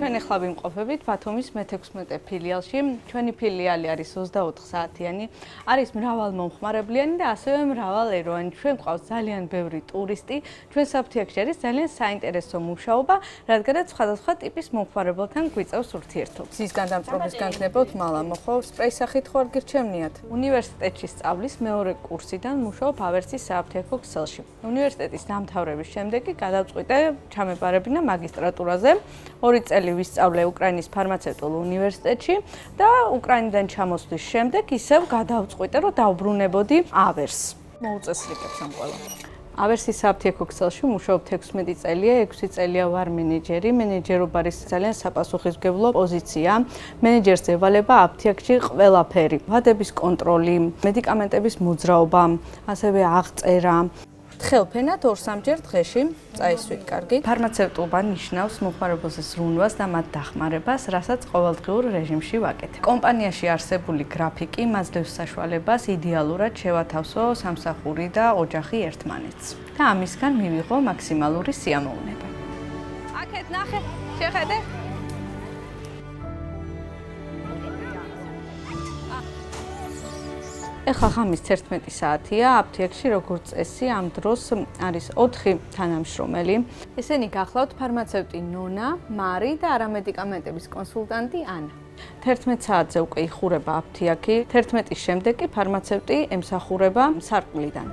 ჩვენ ახლა ვიმყოფებით ბათუმის მე-16 ფილიალში. ჩვენი ფილიალი არის 24 საათიანი, არის მრავალმომხმარებლიანი და ასევე მრავალეროვანი. ჩვენ გვყავს ძალიან ბევრი ტურისტი. ჩვენ საფრთხეში არის ძალიან საინტერესო მუშაობა, რადგანაც სხვადასხვა ტიპის მომხმარებელთან გვიწევს ურთიერთობა. ზის განდამწვრობის განქნებოდ მალა მოხო, სპრეის სახით ხო არ გირჩევნიათ? უნივერსიტეტში სწავლის მეორე კურსიდან მუშაობ ავერსის საფრთხეო ქსელში. უნივერსიტეტის დამთავრების შემდეგ კი გადავწყვიტე ჩამეპარებინა მაგისტრატურაზე. 2 წელი ვისწავლე უკრაინის ფარმაცევტულ უნივერსიტეტში და უკრაინიდან ჩამოსვლის შემდეგ ისევ გადავწყვიტე, რომ დავბრუნებოდი ავერსს. მოუწესრიგებს ამ ყველა. ავერსის საფრთხეო ქსელში მუშაობ 16 წელია, 6 წელია ვარ მენეჯერი. მენეჯერობა არის ძალიან sapasუხისმგებლო პოზიცია. მენეჯერს ევალება აფთიაქში ყველაფერი. ვადების კონტროლი, მედიკამენტების მოძრაობა, ასევე აღწერა. თხელფენად 2-3 დღეში წაისვით კარგი. ფარმაცევტულობა ნიშნავს მომხმარებელს ზრუნვას და მათ დახმარებას, რასაც ყოველდღიურ რეჟიმში ვაკეთებ. კომპანიაში არსებული გრაფიკი მაძლევს საშუალებას იდეალურად შევათავსო სამსახური და ოჯახი ერთმანეთს და ამისგან მივიღო მაქსიმალური სიამოვნება. აქეთ ნახე, შეხედე. ეხლა ღამის 11 საათია, აფთიაქში როგორც წესი ამ დროს არის 4 თანამშრომელი. ესენი გახლავთ ფარმაცევტი ნონა, მარი და არამედიკამენტების კონსულტანტი ანა. 11 საათზე უკვე იხურება აფთიაქი, 11-ის შემდეგ კი ფარმაცევტი ემსახურება სარკმლიდან.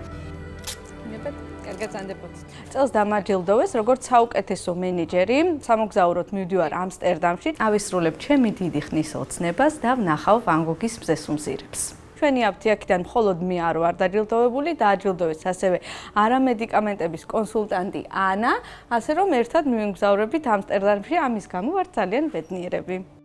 კარგად ზანდებოდ. წელს დამაჯილდოვეს როგორც საუკეთესო მენეჯერი. სამოგზაუროდ მივდივარ ამსტერდამში, ავისრულებ ჩემი დიდი ხნის ოცნებას და ვნახავ ვან გოგის მზესუმზირებს. ჩვენი აფთიაქიდან მხოლოდ მე არ ვარ დაჯილდოვებული, დააჯილდოვეს ასევე არამედიკამენტების კონსულტანტი ანა, ასე რომ ერთად მივიმგზავრებით ამსტერდამში, ამის გამო ვართ ძალიან ბედნიერები.